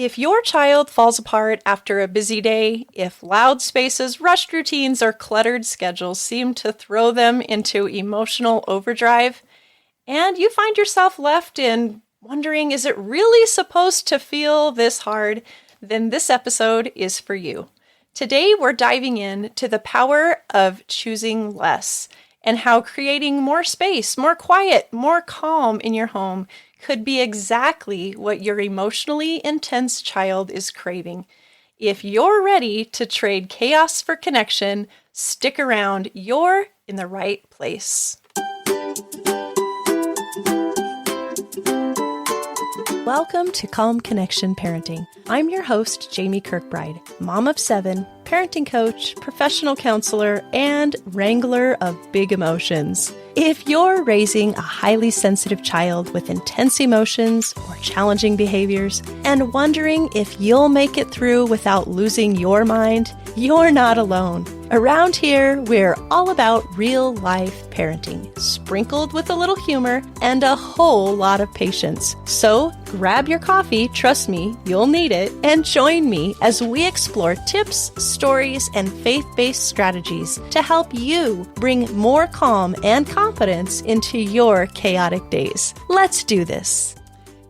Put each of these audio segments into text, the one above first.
If your child falls apart after a busy day, if loud spaces, rushed routines, or cluttered schedules seem to throw them into emotional overdrive, and you find yourself left in wondering, is it really supposed to feel this hard? Then this episode is for you. Today, we're diving in to the power of choosing less and how creating more space, more quiet, more calm in your home could be exactly what your emotionally intense child is craving. If you're ready to trade chaos for connection, stick around. You're in the right place. Welcome to Calm Connection Parenting. I'm your host, Jami Kirkbride, mom of 7, parenting coach, professional counselor, and wrangler of big emotions. If you're raising a highly sensitive child with intense emotions or challenging behaviors and wondering if you'll make it through without losing your mind, you're not alone. Around here, we're all about real-life parenting, sprinkled with a little humor and a whole lot of patience. So grab your coffee, trust me, you'll need it, and join me as we explore tips, stories, and faith-based strategies to help you bring more calm and confidence into your chaotic days. Let's do this.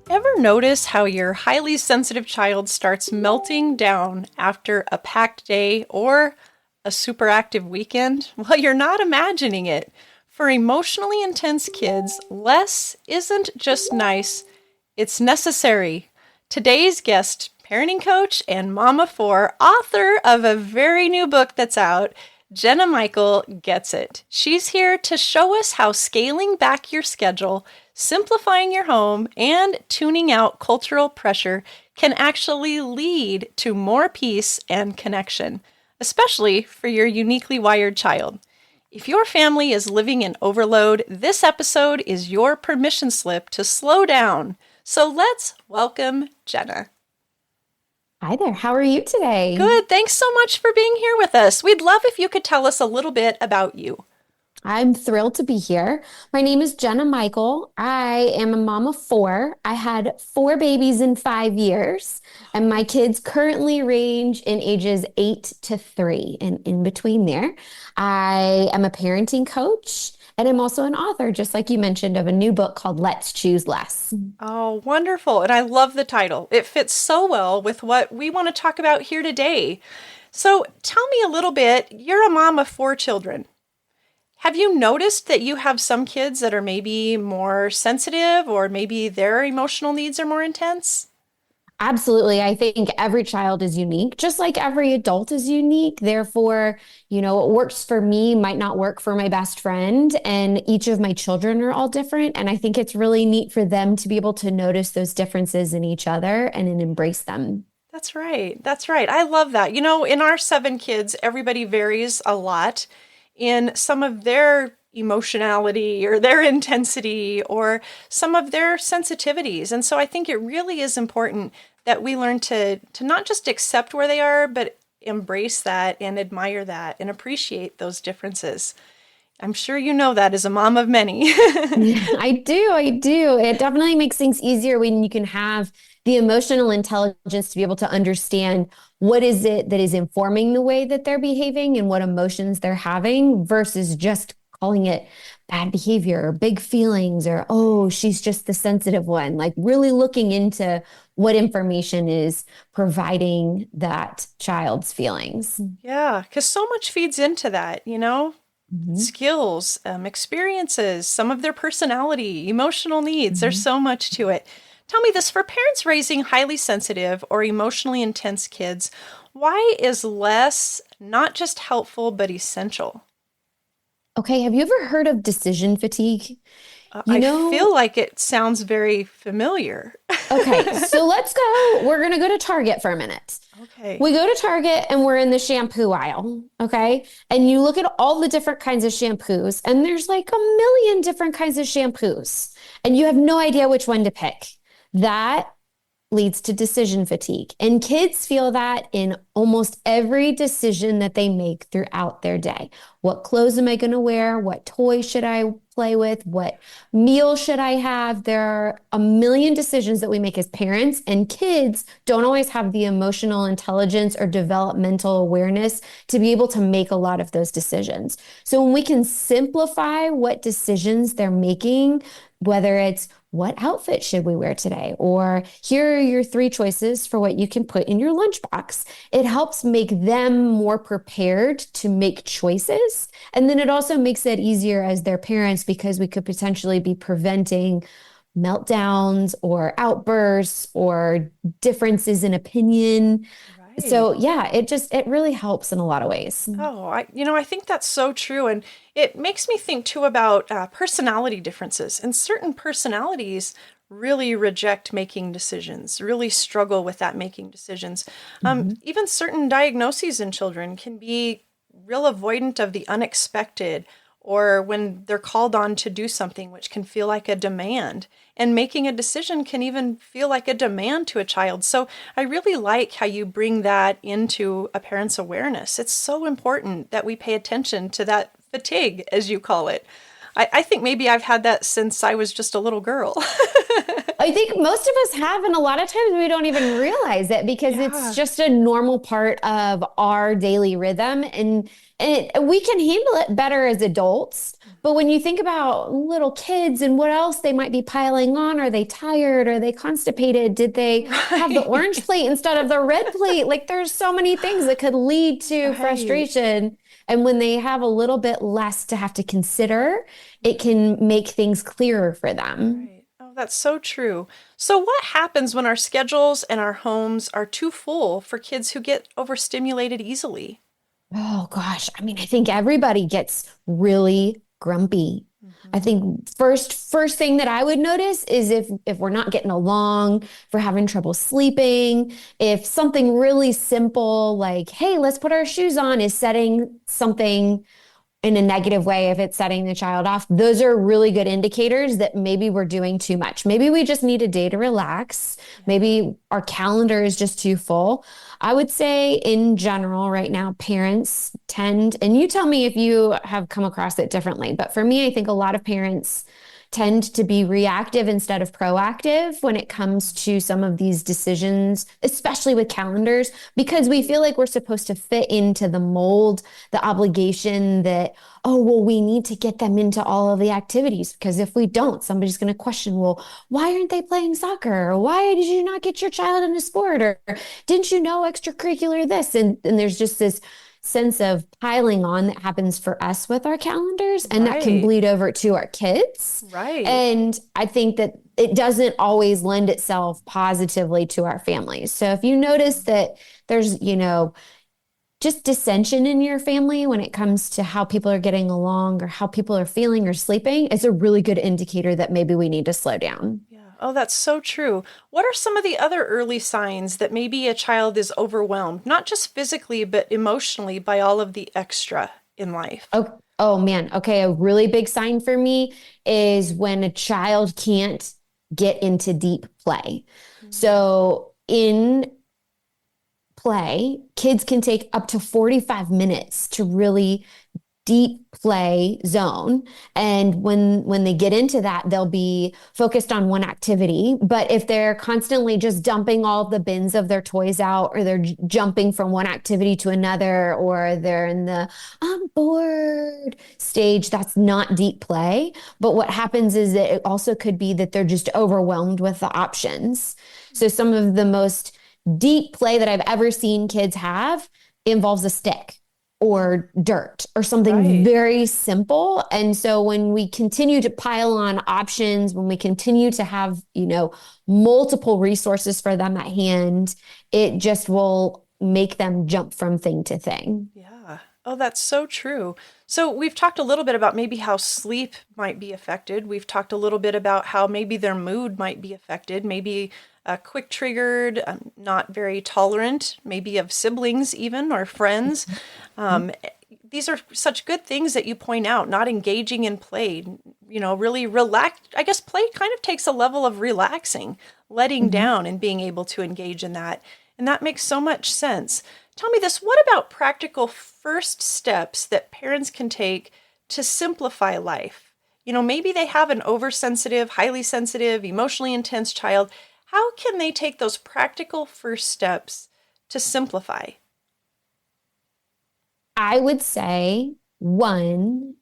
Ever notice how your highly sensitive child starts melting down after a packed day or a super active weekend? Well, you're not imagining it. For emotionally intense kids, less isn't just nice, it's necessary. Today's guest, parenting coach and mama of 4, author of a very new book that's out, Jenna Michael gets it. She's here to show us how scaling back your schedule, simplifying your home, and tuning out cultural pressure can actually lead to more peace and connection, especially for your uniquely wired child. If your family is living in overload, this episode is your permission slip to slow down. So let's welcome Jenna. Hi there. How are you today? Good. Thanks so much for being here with us. We'd love if you could tell us a little bit about you. I'm thrilled to be here. My name is Jenna Michael. I am a mom of 4. I had 4 babies in 5 years, and my kids currently range in ages 8 to 3 and in between there. I am a parenting coach, and I'm also an author, just like you mentioned, of a new book called Let's Choose Less. Oh, wonderful. And I love the title. It fits so well with what we want to talk about here today. So tell me a little bit. You're a mom of 4 children. Have you noticed that you have some kids that are maybe more sensitive or maybe their emotional needs are more intense? Absolutely. I think every child is unique, just like every adult is unique. Therefore, what works for me might not work for my best friend, and each of my children are all different. And I think it's really neat for them to be able to notice those differences in each other and then embrace them. That's right. That's right. I love that. In our 7 kids, everybody varies a lot in some of their emotionality or their intensity or some of their sensitivities. And so I think it really is important that we learn to not just accept where they are, but embrace that and admire that and appreciate those differences. I'm sure you know that as a mom of many. I do. I do. It definitely makes things easier when you can have the emotional intelligence to be able to understand what is it that is informing the way that they're behaving and what emotions they're having versus just calling it bad behavior or big feelings or, oh, she's just the sensitive one. Like really looking into what information is providing that child's feelings. Yeah, because so much feeds into that, Mhm. skills, experiences, some of their personality, emotional needs. There's Mhm. so much to it. Tell me this, for parents raising highly sensitive or emotionally intense kids, why is less not just helpful, but essential? Okay, have you ever heard of decision fatigue? You I feel know, like it sounds very familiar. okay, so we're going to go to Target for a minute. Okay. We go to Target and we're in the shampoo aisle, okay? And you look at all the different kinds of shampoos, and there's like a million different kinds of shampoos, and you have no idea which one to pick. That leads to decision fatigue. And kids feel that in almost every decision that they make throughout their day. What clothes am I going to wear? What toy should I play with? What meal should I have? There are a million decisions that we make as parents, and kids don't always have the emotional intelligence or developmental awareness to be able to make a lot of those decisions. So when we can simplify what decisions they're making, whether it's what outfit should we wear today? Or here are your 3 choices for what you can put in your lunchbox. It helps make them more prepared to make choices. And then it also makes it easier as their parents because we could potentially be preventing meltdowns or outbursts or differences in opinion. So Right. yeah, it really helps in a lot of ways. Oh, I think that's so true. And it makes me think too about personality differences. And certain personalities really reject making decisions, really struggle with that making decisions. Mhm. Even certain diagnoses in children can be real avoidant of the unexpected, or when they're called on to do something, which can feel like a demand. And making a decision can even feel like a demand to a child. So I really like how you bring that into a parent's awareness. It's so important that we pay attention to that fatigue, as you call it. I think maybe I've had that since I was just a little girl. I think most of us have, and a lot of times we don't even realize it because it's Yeah. just a normal part of our daily rhythm. And we can handle it better as adults. But when you think about little kids and what else they might be piling on, are they tired? Are they constipated? Did they have the orange Right. plate instead of the red plate? Like there's so many things that could lead to Right. frustration. And when they have a little bit less to have to consider, it can make things clearer for them. Right. Oh, that's so true. So, what happens when our schedules and our homes are too full for kids who get overstimulated easily? Oh gosh, I mean, I think everybody gets really grumpy. I Hmm. think first thing that I would notice is if we're not getting along, if we're having trouble sleeping, if something really simple like, hey, let's put our shoes on is setting something in a negative way, if it's setting the child off, those are really good indicators that maybe we're doing too much. Maybe we just need a day to relax. Yeah. Maybe our calendar is just too full. I would say, in general, right now, parents tend, and you tell me if you have come across it differently, but for me, I think a lot of parents tend to be reactive instead of proactive when it comes to some of these decisions, especially with calendars, because we Right. feel like we're supposed to fit into the mold, the obligation that, oh, well, we need to get them into all of the activities because if we don't, somebody's going to question, well, why aren't they playing soccer? Or why did you not get your child in a sport? Or didn't you know extracurricular this? And there's just this sense of piling on that happens for us with our calendars, and that can Right. bleed over to our kids. Right. And I think that it doesn't always lend itself positively to our families. So if you notice that there's, just dissension in your family when it comes to how people are getting along or how people are feeling or sleeping, it's a really good indicator that maybe we need to slow down. Yeah. Oh, that's so true. What are some of the other early signs that maybe a child is overwhelmed, not just physically, but emotionally by all of the extra in life? Oh man. Okay. A really big sign for me is when a child can't get into deep play. Mm. So in play, kids can take up to 45 minutes to really deep play zone, and when they get into that they'll be focused on one activity. But if they're constantly just dumping all the bins of their toys out, or they're jumping from one activity to another, or they're in the I'm bored stage, that's not deep play. But what happens is that it also could be that they're just overwhelmed with the options. So some of the most deep play that I've ever seen kids have involves a stick or dirt or something Right. very simple. And so when we continue to pile on options, when we continue to have, multiple resources for them at hand, it just will make them jump from thing to thing. Yeah. Oh, that's so true. So we've talked a little bit about maybe how sleep might be affected. We've talked a little bit about how maybe their mood might be affected, maybe quick triggered, not very tolerant, maybe of siblings even or friends. Um, these are such good things that you point out, not engaging in play, really relax. I guess play kind of takes a level of relaxing, letting down and being able to engage in that. And that makes so much sense. Tell me this, what about practical first steps that parents can take to simplify life? Maybe they have an oversensitive, highly sensitive, emotionally intense child. How can they take those practical first steps to simplify? I would say, one,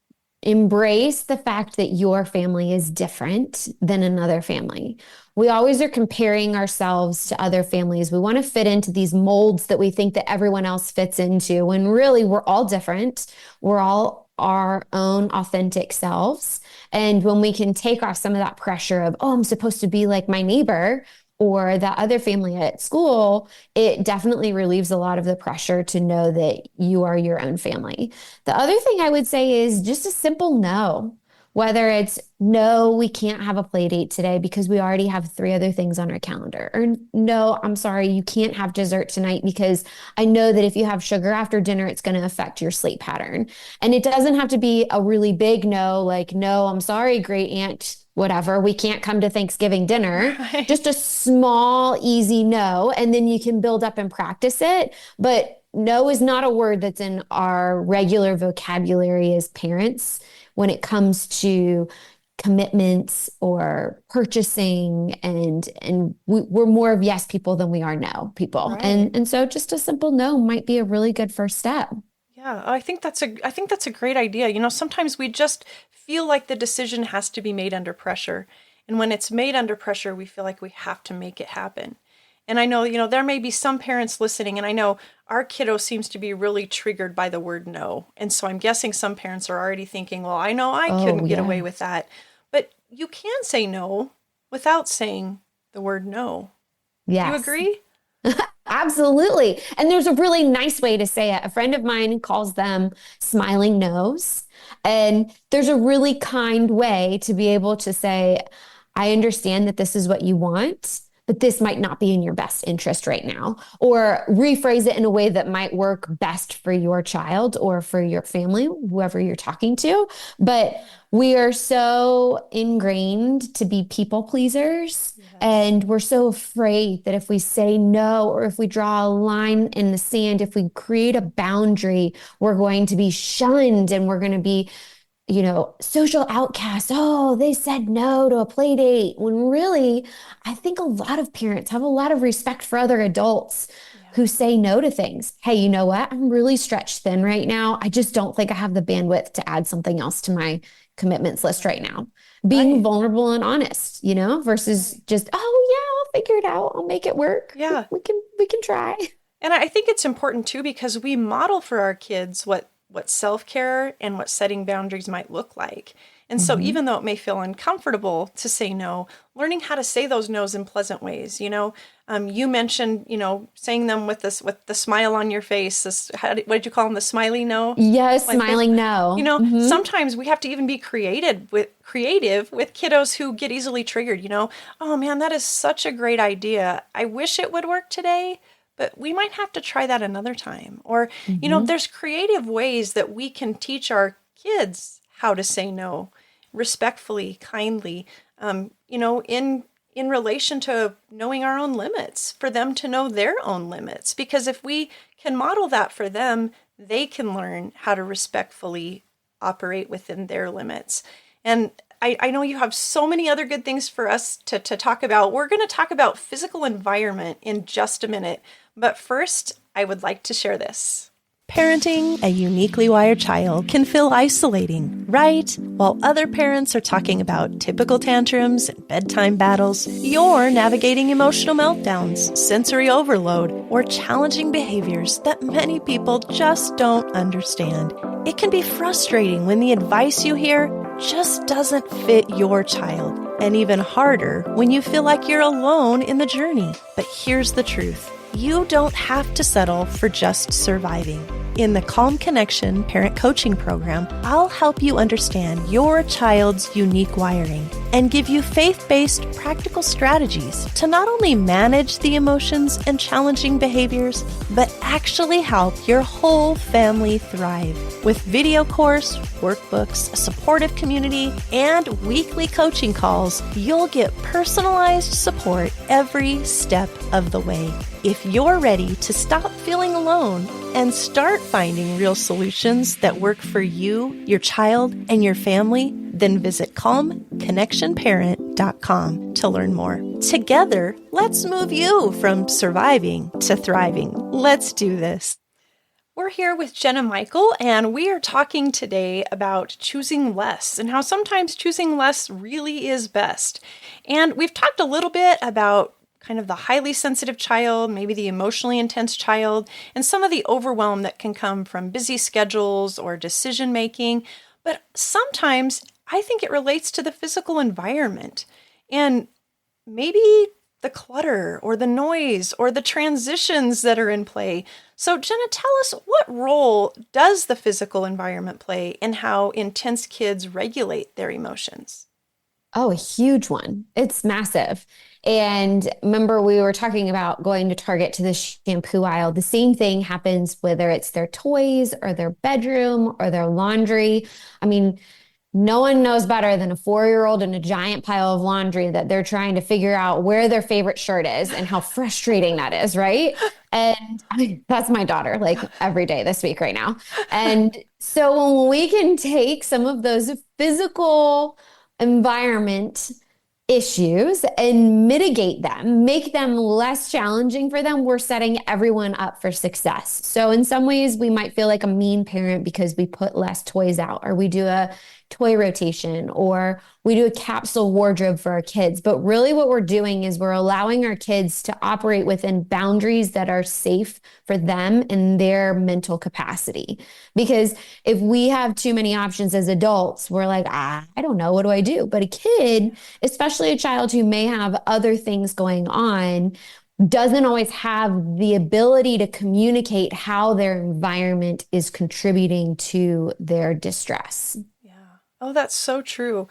embrace the fact that your family is different than another family. We always are comparing ourselves to other families. We want to fit into these molds that we think that everyone else fits into, when really we're all different. We're all our own authentic selves. And when we can take off some of that pressure of, oh, I'm supposed to be like my neighbor or that other family at school, it definitely relieves a lot of the pressure to know that you are your own family. The other thing I would say is just a simple no. Whether it's no, we can't have a play date today because we already have 3 other things on our calendar. Or no, I'm sorry, you can't have dessert tonight because I know that if you have sugar after dinner, it's going to affect your sleep pattern. And it doesn't have to be a really big no, like, no, I'm sorry, great aunt, whatever, we can't come to Thanksgiving dinner. Right. Just a small, easy no. And then you can build up and practice it. But no is not a word that's in our regular vocabulary as parents when it comes to commitments or purchasing, and we're more of yes people than we are no people. Right. And so just a simple no might be a really good first step. Yeah, I think that's a great idea. Sometimes we just feel like the decision has to be made under pressure. And when it's made under pressure, we feel like we have to make it happen. And I know, there may be some parents listening, and I know our kiddo seems to be really triggered by the word no. And so I'm guessing some parents are already thinking, well, I know I couldn't get away with that. But you can say no without saying the word no. Yes. Do you agree? Absolutely. And there's a really nice way to say it. A friend of mine calls them smiling no's. And there's a really kind way to be able to say, I understand that this is what you want, but this might not be in your best interest right now. Or rephrase it in a way that might work best for your child or for your family, whoever you're talking to. But we are so ingrained to be people pleasers. Yes. And we're so afraid that if we say no, or if we draw a line in the sand, if we create a boundary, we're going to be shunned and we're going to be, social outcasts. Oh, they said no to a play date. When really, I think a lot of parents have a lot of respect for other adults who say no to things. Hey, you know what? I'm really stretched thin right now. I just don't think I have the bandwidth to add something else to my commitments list right now. Being vulnerable and honest, versus just, oh yeah, I'll figure it out. I'll make it work. Yeah. We can try. And I think it's important too, because we model for our kids what self-care and what setting boundaries might look like. And so even though it may feel uncomfortable to say no, learning how to say those no's in pleasant ways. You mentioned, saying them with the smile on your face. What did you call them? The smiley no? Yes, smiling no. Sometimes we have to even be creative with kiddos who get easily triggered. Oh man, that is such a great idea. I wish it would work today, but we might have to try that another time. Or, there's creative ways that we can teach our kids how to say no respectfully, kindly, in relation to knowing our own limits, for them to know their own limits. Because if we can model that for them, they can learn how to respectfully operate within their limits. And I know you have so many other good things for us to talk about. We're going to talk about physical environment in just a minute. But first, I would like to share this. Parenting a uniquely wired child can feel isolating, right? While other parents are talking about typical tantrums and bedtime battles, you're navigating emotional meltdowns, sensory overload, or challenging behaviors that many people just don't understand. It can be frustrating when the advice you hear just doesn't fit your child, and even harder when you feel like you're alone in the journey. But here's the truth. You don't have to settle for just surviving. In the Calm Connection Parent Coaching Program, I'll help you understand your child's unique wiring and give you faith-based practical strategies to not only manage the emotions and challenging behaviors, but actually help your whole family thrive. With video course, workbooks, a supportive community, and weekly coaching calls, you'll get personalized support every step of the way. If you're ready to stop feeling alone and start finding real solutions that work for you, your child, and your family, then visit calmconnectionparent.com to learn more. Together, let's move you from surviving to thriving. Let's do this. We're here with Jenna Michael, and we are talking today about choosing less and how sometimes choosing less really is best. And we've talked a little bit about kind of the highly sensitive child, maybe the emotionally intense child, and some of the overwhelm that can come from busy schedules or decision making. But sometimes I think it relates to the physical environment and maybe the clutter or the noise or the transitions that are in play. So Jenna, tell us, what role does the physical environment play in how intense kids regulate their emotions? Oh, a huge one. It's massive. And remember, we were talking about going to Target to the shampoo aisle. The same thing happens whether it's their toys or their bedroom or their laundry. I mean, no one knows better than a 4-year-old in a giant pile of laundry that they're trying to figure out where their favorite shirt is and how frustrating that is, right? And I mean, that's my daughter, like every day this week right now. And so when we can take some of those physical environment issues and mitigate them, make them less challenging for them, we're setting everyone up for success. So in some ways, we might feel like a mean parent because we put less toys out, or we do a toy rotation, or we do a capsule wardrobe for our kids. But really what we're doing is we're allowing our kids to operate within boundaries that are safe for them and their mental capacity. Because if we have too many options as adults, we're like, I don't know, what do I do? But a kid, especially a child who may have other things going on, doesn't always have the ability to communicate how their environment is contributing to their distress. Oh, that's so true.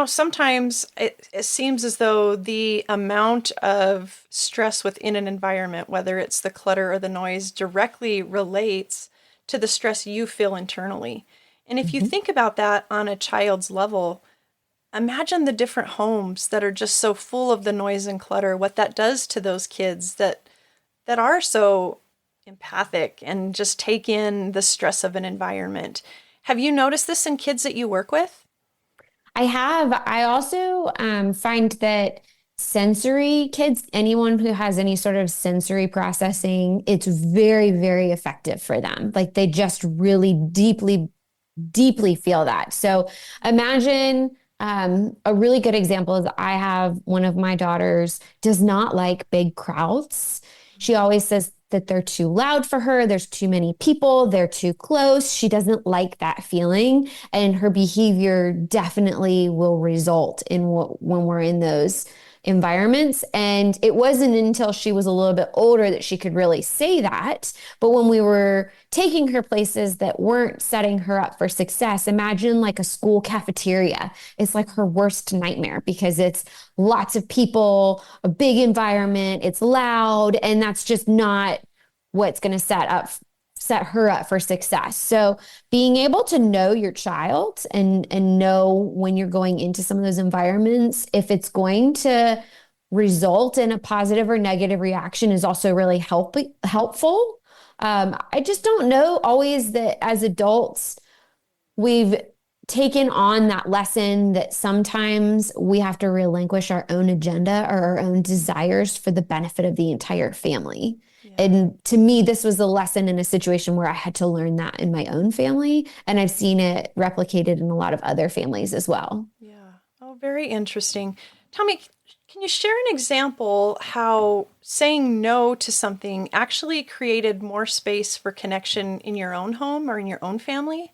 Sometimes it seems as though the amount of stress within an environment, whether it's the clutter or the noise, directly relates to the stress you feel internally. And if you think about that on a child's level, imagine the different homes that are just so full of the noise and clutter, what that does to those kids that are so empathic and just take in the stress of an environment. Have you noticed this in kids that you work with? I have. I also find that sensory kids, anyone who has any sort of sensory processing, it's very, very effective for them. Like they just really deeply, deeply feel that. So imagine a really good example is I have one of my daughters does not like big crowds. She always says that they're too loud for her. There's too many people. They're too close. She doesn't like that feeling. And her behavior definitely will result in when we're in those environments. And it wasn't until she was a little bit older that she could really say that. But when we were taking her places that weren't setting her up for success, imagine like a school cafeteria. It's like her worst nightmare because it's lots of people, a big environment, it's loud, and that's just not what's going to set her up for success. So being able to know your child and know when you're going into some of those environments, if it's going to result in a positive or negative reaction, is also really helpful. I just don't know always that as adults, we've taken on that lesson that sometimes we have to relinquish our own agenda or our own desires for the benefit of the entire family. Yeah. And to me, this was a lesson in a situation where I had to learn that in my own family. And I've seen it replicated in a lot of other families as well. Yeah. Oh, very interesting. Tell me, can you share an example how saying no to something actually created more space for connection in your own home or in your own family?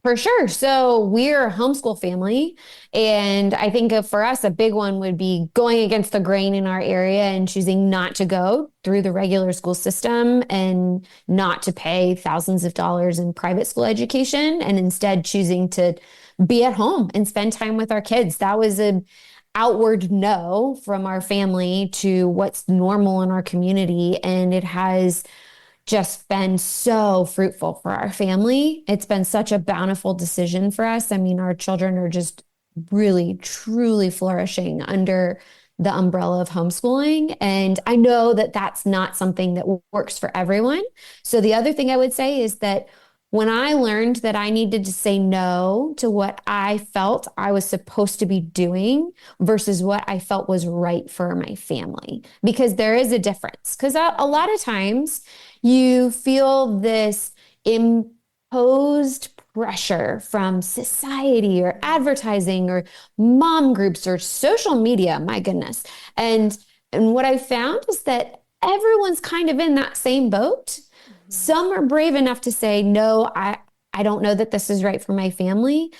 For sure. So we're a homeschool family. And I think for us, a big one would be going against the grain in our area and choosing not to go through the regular school system and not to pay thousands of dollars in private school education and instead choosing to be at home and spend time with our kids. That was an outward no from our family to what's normal in our community. And it has just been so fruitful for our family. It's been such a bountiful decision for us. I mean, our children are just really, truly flourishing under the umbrella of homeschooling. And I know that that's not something that works for everyone. So the other thing I would say is that when I learned that I needed to say no to what I felt I was supposed to be doing versus what I felt was right for my family, because there is a difference. Because a lot of times you feel this imposed pressure from society or advertising or mom groups or social media, my goodness. And what I found is that everyone's kind of in that same boat. Some are brave enough to say, no, I don't know that this is right for my family.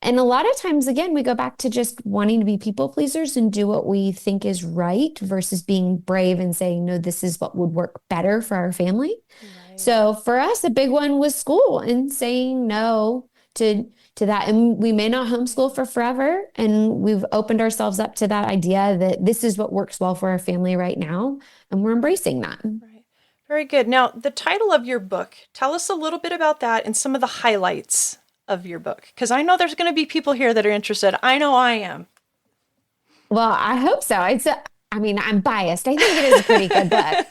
And a lot of times, again, we go back to just wanting to be people pleasers and do what we think is right versus being brave and saying, no, this is what would work better for our family. Right. So for us, a big one was school and saying no to that. And we may not homeschool for forever. And we've opened ourselves up to that idea that this is what works well for our family right now. And we're embracing that. Right. Very good. Now, the title of your book, tell us a little bit about that and some of the highlights of your book, because I know there's going to be people here that are interested. I know I am. Well, I hope so. I mean, I'm biased. I think it is a pretty good book.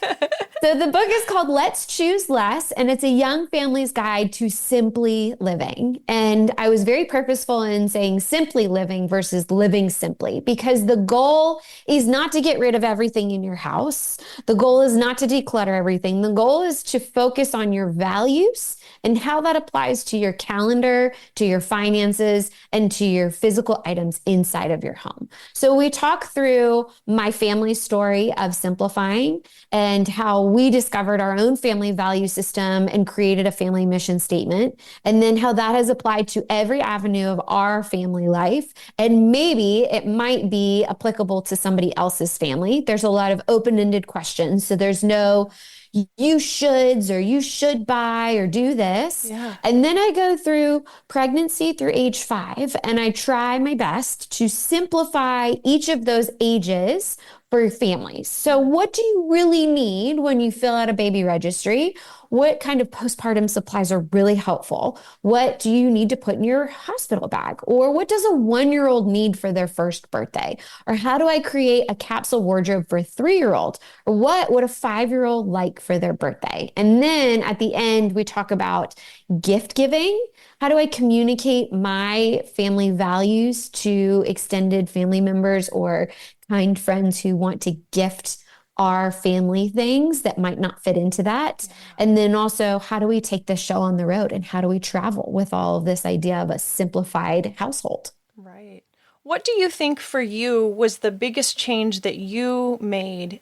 So the book is called Let's Choose Less, and it's a young family's guide to simply living. And I was very purposeful in saying simply living versus living simply, because the goal is not to get rid of everything in your house. The goal is not to declutter everything. The goal is to focus on your values and how that applies to your calendar, to your finances, and to your physical items inside of your home. So we talk through my family story of simplifying and how we discovered our own family value system and created a family mission statement, and then how that has applied to every avenue of our family life. And maybe it might be applicable to somebody else's family. There's a lot of open-ended questions. So there's no you shoulds or you should buy or do this. Yeah. And then I go through pregnancy through age 5, and I try my best to simplify each of those ages for families. So what do you really need when you fill out a baby registry? What kind of postpartum supplies are really helpful? What do you need to put in your hospital bag? Or what does a 1-year-old need for their first birthday? Or how do I create a capsule wardrobe for a 3-year-old? Or what would a 5-year-old like for their birthday? And then at the end, we talk about gift giving. How do I communicate my family values to extended family members or kind friends who want to gift our family things that might not fit into that? Yeah. And then also, how do we take this show on the road, and how do we travel with all of this idea of a simplified household? Right. What do you think for you was the biggest change that you made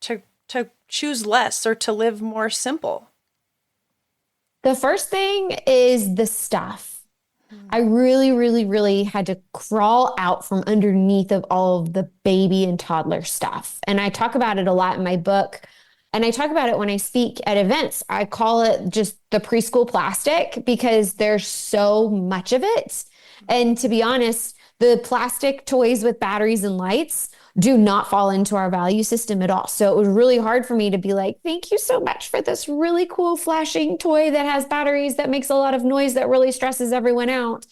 to choose less or to live more simple? The first thing is the stuff. I really, really, really had to crawl out from underneath of all of the baby and toddler stuff. And I talk about it a lot in my book. And I talk about it when I speak at events. I call it just the preschool plastic, because there's so much of it. And to be honest, the plastic toys with batteries and lights do not fall into our value system at all. So it was really hard for me to be like, thank you so much for this really cool flashing toy that has batteries that makes a lot of noise that really stresses everyone out.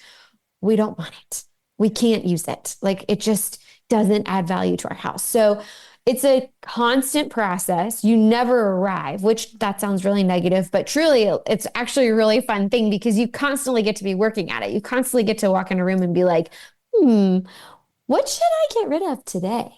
We don't want it. We can't use it. Like, it just doesn't add value to our house. So it's a constant process. You never arrive, which that sounds really negative, but truly it's actually a really fun thing, because you constantly get to be working at it. You constantly get to walk in a room and be like, what should I get rid of today?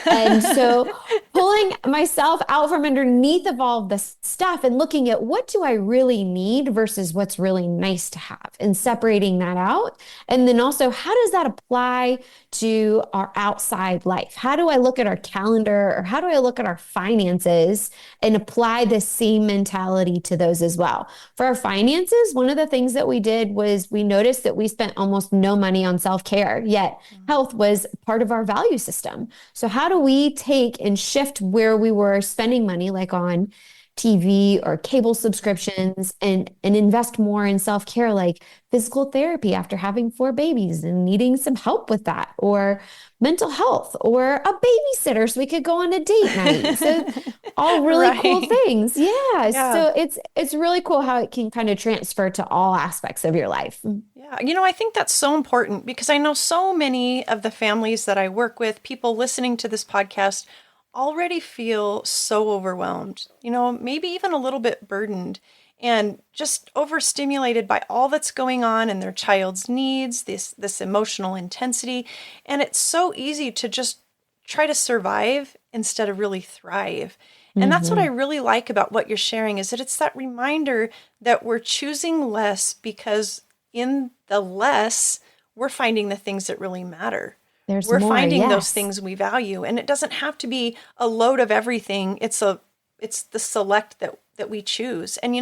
And so pulling myself out from underneath of all of this stuff and looking at what do I really need versus what's really nice to have, and separating that out. And then also, how does that apply to our outside life? How do I look at our calendar, or how do I look at our finances and apply the same mentality to those as well? For our finances, one of the things that we did was we noticed that we spent almost no money on self-care, yet health was part of our value system. So how do we take and shift where we were spending money, like on TV or cable subscriptions, and invest more in self-care, like physical therapy after having 4 babies and needing some help with that, or mental health, or a babysitter so we could go on a date night. So All really cool Right. things. Yeah. Yeah. So it's really cool how it can kind of transfer to all aspects of your life. Yeah. I think that's so important because I know so many of the families that I work with, people listening to this podcast, already feel so overwhelmed, maybe even a little bit burdened and just overstimulated by all that's going on in their child's needs, this emotional intensity. And it's so easy to just try to survive instead of really thrive. And that's what I Hmm. really like about what you're sharing is that it's that reminder that we're choosing less because in the less, we're finding the things that really matter. There's We're more. finding those Yes. things we value. And it doesn't have to be a load of everything. It's the select that we choose. And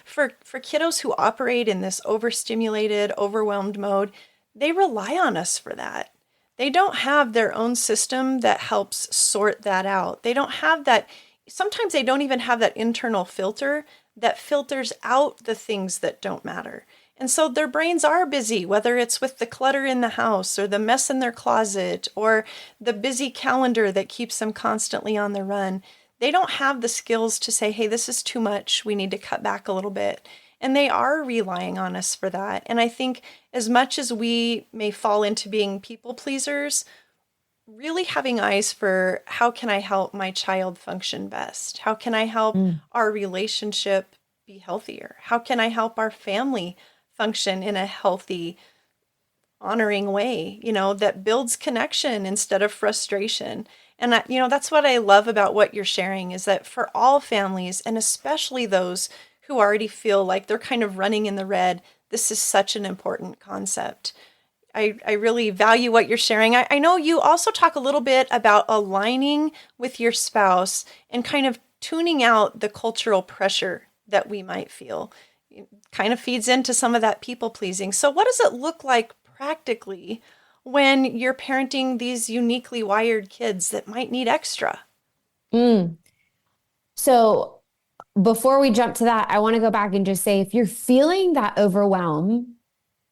for kiddos who operate in this overstimulated, overwhelmed mode, they rely on us for that. They don't have their own system that helps sort that out. They don't have that. Sometimes they don't even have that internal filter that filters out the things that don't matter. And so their brains are busy, whether it's with the clutter in the house or the mess in their closet or the busy calendar that keeps them constantly on the run. They don't have the skills to say, hey, this is too much. We need to cut back a little bit. And they are relying on us for that. And I think as much as we may fall into being people pleasers, really having eyes for how can I help my child function best? How can I help Mm. our relationship be healthier? How can I help our family function in a healthy, honoring way, that builds connection instead of frustration? And that's what I love about what you're sharing is that for all families, and especially those who already feel like they're kind of running in the red, this is such an important concept. I really value what you're sharing. I know you also talk a little bit about aligning with your spouse and kind of tuning out the cultural pressure that we might feel. It kind of feeds into some of that people pleasing. So, what does it look like practically when you're parenting these uniquely wired kids that might need extra? Mm. So before we jump to that, I want to go back and just say if you're feeling that overwhelm,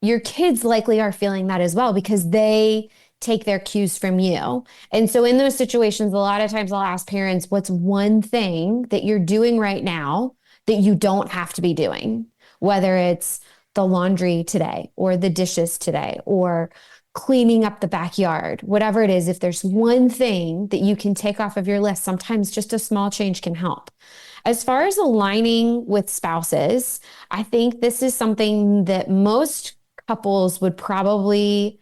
your kids likely are feeling that as well because they take their cues from you. And so in those situations, a lot of times I'll ask parents, what's one thing that you're doing right now that you don't have to be doing? Whether it's the laundry today or the dishes today or cleaning up the backyard, whatever it is, if there's one thing that you can take off of your list, sometimes just a small change can help. As far as aligning with spouses, I think this is something that most couples would probably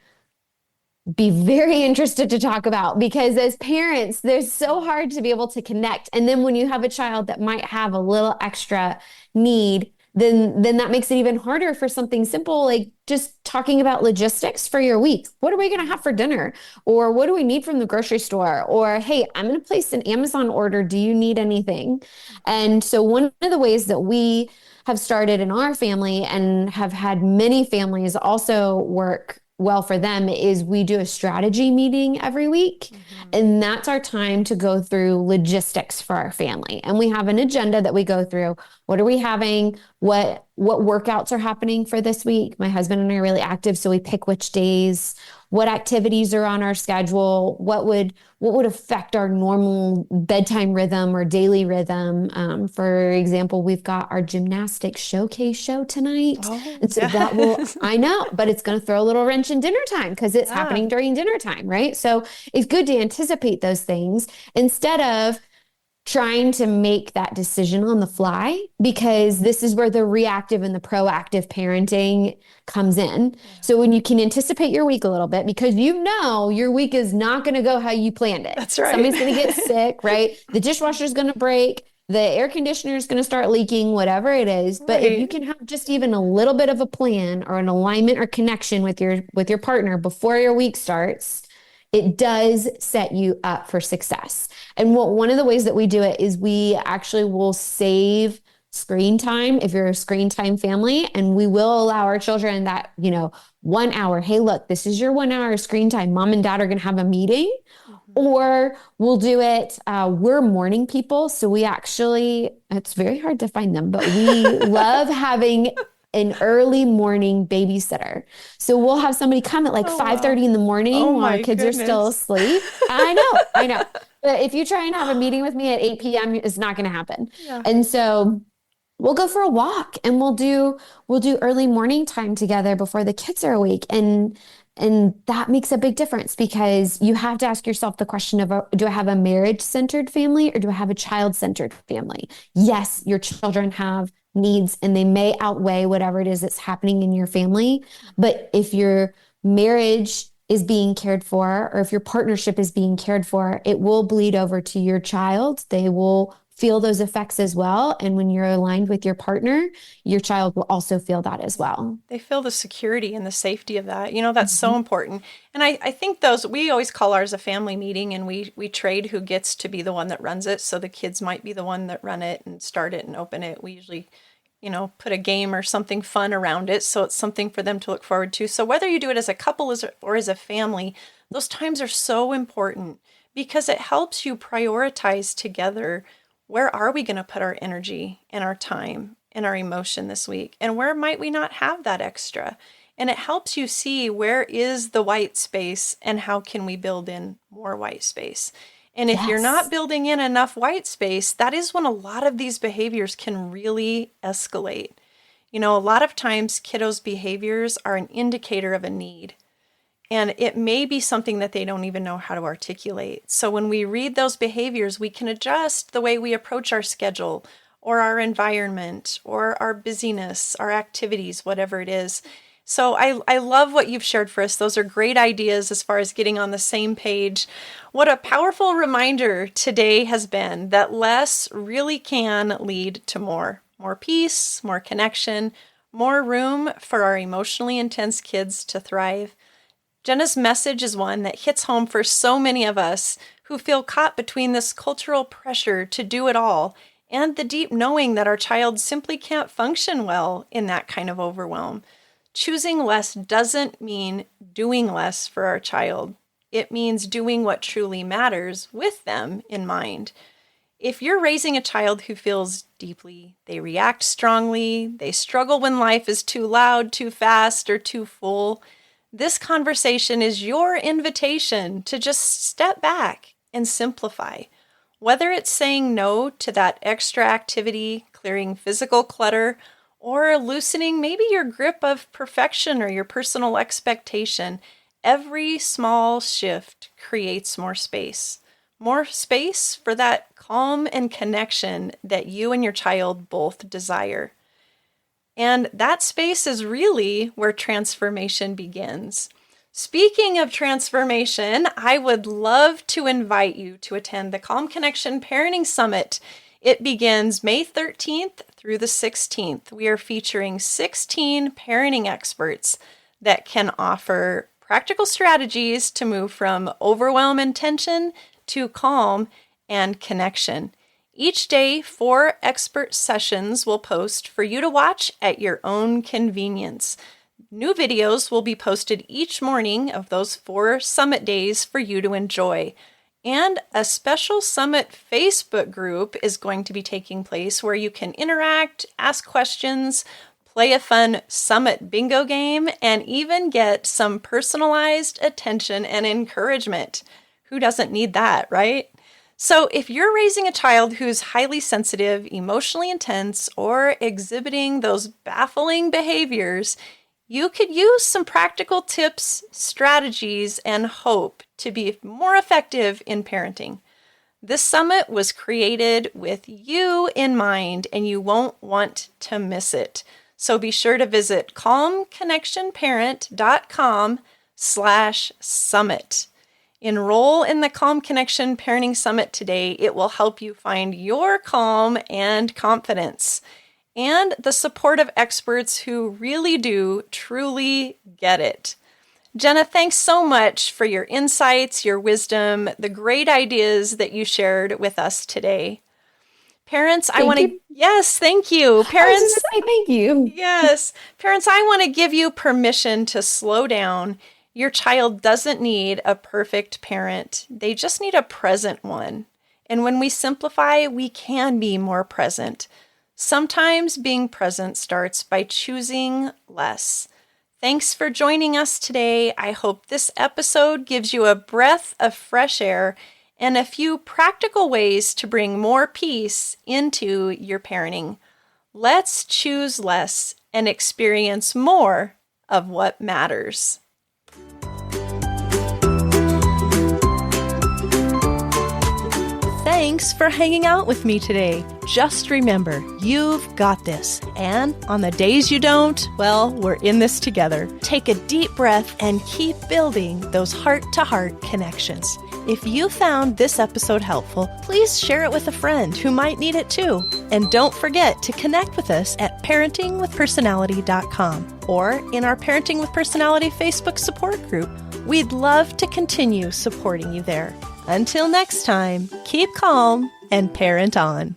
be very interested to talk about because as parents, they're so hard to be able to connect. And then when you have a child that might have a little extra need, then that makes it even harder for something simple like just talking about logistics for your week. What are we going to have for dinner? Or what do we need from the grocery store? Or hey, I'm going to place an Amazon order. Do you need anything? And so one of the ways that we have started in our family and have had many families also work well for them is we do a strategy meeting every week. Mm-hmm. And that's our time to go through logistics for our family. And we have an agenda that we go through. What are we having? What workouts are happening for this week? My husband and I are really active, so we pick which days, what activities are on our schedule, what would affect our normal bedtime rhythm or daily rhythm. For example, we've got our gymnastics showcase show tonight. Oh, And so yeah. that will, I know, but it's going to throw a little wrench in dinner time because it's Yeah. happening during dinner time, right? So it's good to anticipate those things instead of trying to make that decision on the fly because this is where the reactive and the proactive parenting comes in. Yeah. So when you can anticipate your week a little bit because you know your week is not going to go how you planned it. That's right. Somebody's going to get sick, right? The dishwasher is going to break. The air conditioner is going to start leaking, whatever it is. But if you Right. can have just even a little bit of a plan or an alignment or connection with your partner before your week starts, it does set you up for success. And one of the ways that we do it is we actually will save screen time if you're a screen time family, and we will allow our children that, 1 hour. Hey, look, this is your 1 hour of screen time. Mom and dad are going to have a meeting. Mm-hmm. Or we'll do it. We're morning people. So we actually, it's very hard to find them, but we love having an early morning babysitter. So we'll have somebody come at like Oh, 5:30 wow. in the morning Oh while our my kids are still goodness. asleep. I know. But if you try and have a meeting with me at 8 p.m., it's not going to happen. Yeah. And so we'll go for a walk and we'll do early morning time together before the kids are awake. And that makes a big difference because you have to ask yourself the question of, do I have a marriage-centered family or do I have a child-centered family? Yes, your children have needs and they may outweigh whatever it is that's happening in your family. But if your marriage is being cared for, or if your partnership is being cared for, it will bleed over to your child. They will feel those effects as well. And when you're aligned with your partner, your child will also feel that as well. They feel the security and the safety of that. That's so Mhm. important. And I think we always call ours a family meeting, and we trade who gets to be the one that runs it. So the kids might be the one that run it and start it and open it. We usually, put a game or something fun around it. So it's something for them to look forward to. So whether you do it as a couple or as a family, those times are so important because it helps you prioritize together. Where are we going to put our energy and our time and our emotion this week? And where might we not have that extra? And it helps you see where is the white space and how can we build in more white space. And if you're not Yes. building in enough white space, that is when a lot of these behaviors can really escalate. A lot of times kiddos' behaviors are an indicator of a need. And it may be something that they don't even know how to articulate. So when we read those behaviors, we can adjust the way we approach our schedule or our environment or our busyness, our activities, whatever it is. So I love what you've shared for us. Those are great ideas as far as getting on the same page. What a powerful reminder today has been that less really can lead to more. More peace, more connection, more room for our emotionally intense kids to thrive. Jenna's message is one that hits home for so many of us who feel caught between this cultural pressure to do it all and the deep knowing that our child simply can't function well in that kind of overwhelm. Choosing less doesn't mean doing less for our child. It means doing what truly matters with them in mind. If you're raising a child who feels deeply, they react strongly, they struggle when life is too loud, too fast, or too full, this conversation is your invitation to just step back and simplify. Whether it's saying no to that extra activity, clearing physical clutter, or loosening maybe your grip of perfection or your personal expectation, every small shift creates more space. More space for that calm and connection that you and your child both desire. And that space is really where transformation begins. Speaking of transformation, I would love to invite you to attend the Calm Connection Parenting Summit. It begins May 13th through the 16th. We are featuring 16 parenting experts that can offer practical strategies to move from overwhelm and tension to calm and connection. Each day, 4 expert sessions will post for you to watch at your own convenience. New videos will be posted each morning of those 4 summit days for you to enjoy. And a special summit Facebook group is going to be taking place where you can interact, ask questions, play a fun summit bingo game, and even get some personalized attention and encouragement. Who doesn't need that, right? So if you're raising a child who's highly sensitive, emotionally intense, or exhibiting those baffling behaviors, you could use some practical tips, strategies, and hope to be more effective in parenting. This summit was created with you in mind, and you won't want to miss it. So be sure to visit calmconnectionparent.com/summit. Enroll in the Calm Connection Parenting Summit today. It will help you find your calm and confidence and the support of experts who really do truly get it. Jenna, thanks so much for your insights, your wisdom, the great ideas that you shared with us today. Parents, I Thank want to, you. yes, thank you. I was just Parents, going to say thank you. yes. Parents, I want to give you permission to slow down. Your child doesn't need a perfect parent. They just need a present one. And when we simplify, we can be more present. Sometimes being present starts by choosing less. Thanks for joining us today. I hope this episode gives you a breath of fresh air and a few practical ways to bring more peace into your parenting. Let's choose less and experience more of what matters. Thanks for hanging out with me today. Just remember, you've got this. And on the days you don't, well, we're in this together. Take a deep breath and keep building those heart-to-heart connections. If you found this episode helpful, please share it with a friend who might need it too. And don't forget to connect with us at parentingwithpersonality.com or in our Parenting with Personality Facebook support group. We'd love to continue supporting you there. Until next time, keep calm and parent on.